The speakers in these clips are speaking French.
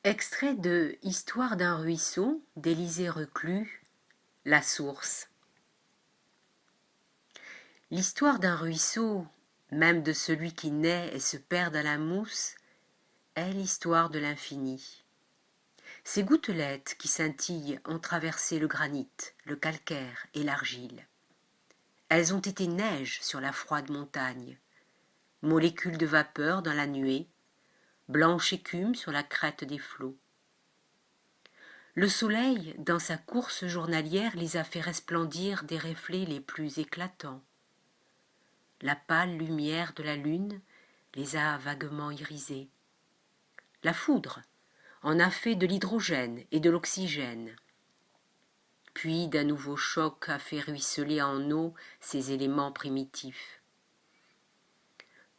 Extrait de Histoire d'un ruisseau d'Élisée Reclus, La source. L'histoire d'un ruisseau, même de celui qui naît et se perd dans la mousse, est l'histoire de l'infini. Ces gouttelettes qui scintillent ont traversé le granit, le calcaire et l'argile. Elles ont été neige sur la froide montagne, molécules de vapeur dans la nuée, blanche écume sur la crête des flots. Le soleil, dans sa course journalière, les a fait resplendir des reflets les plus éclatants. La pâle lumière de la lune les a vaguement irisés. La foudre en a fait de l'hydrogène et de l'oxygène. Puis d'un nouveau choc a fait ruisseler en eau ces éléments primitifs.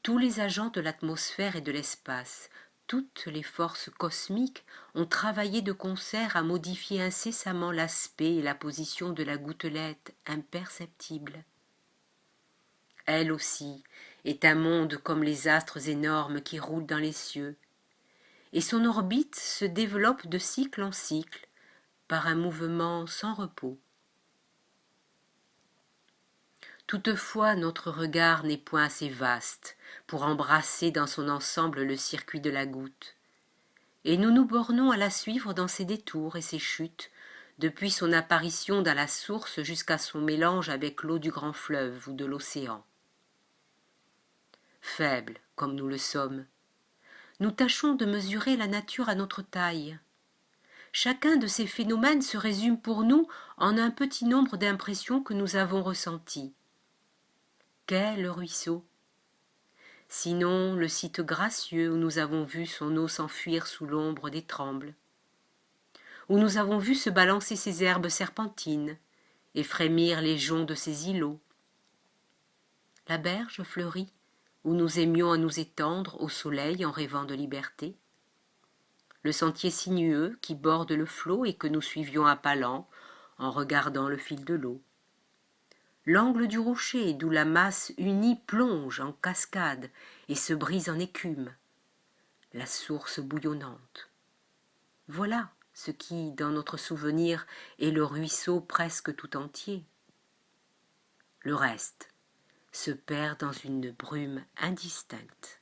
Tous les agents de l'atmosphère et de l'espace, toutes les forces cosmiques ont travaillé de concert à modifier incessamment l'aspect et la position de la gouttelette imperceptible. Elle aussi est un monde comme les astres énormes qui roulent dans les cieux, et son orbite se développe de cycle en cycle par un mouvement sans repos. Toutefois, notre regard n'est point assez vaste pour embrasser dans son ensemble le circuit de la goutte, et nous nous bornons à la suivre dans ses détours et ses chutes, depuis son apparition dans la source jusqu'à son mélange avec l'eau du grand fleuve ou de l'océan. Faibles comme nous le sommes, nous tâchons de mesurer la nature à notre taille. Chacun de ces phénomènes se résume pour nous en un petit nombre d'impressions que nous avons ressenties. Qu'est le ruisseau? Sinon le site gracieux où nous avons vu son eau s'enfuir sous l'ombre des trembles, où nous avons vu se balancer ses herbes serpentines et frémir les joncs de ses îlots. La berge fleurie, où nous aimions à nous étendre au soleil en rêvant de liberté. Le sentier sinueux qui borde le flot et que nous suivions à pas lents en regardant le fil de l'eau. L'angle du rocher d'où la masse unie plonge en cascade et se brise en écume. La source bouillonnante. Voilà ce qui, dans notre souvenir, est le ruisseau presque tout entier. Le reste se perd dans une brume indistincte.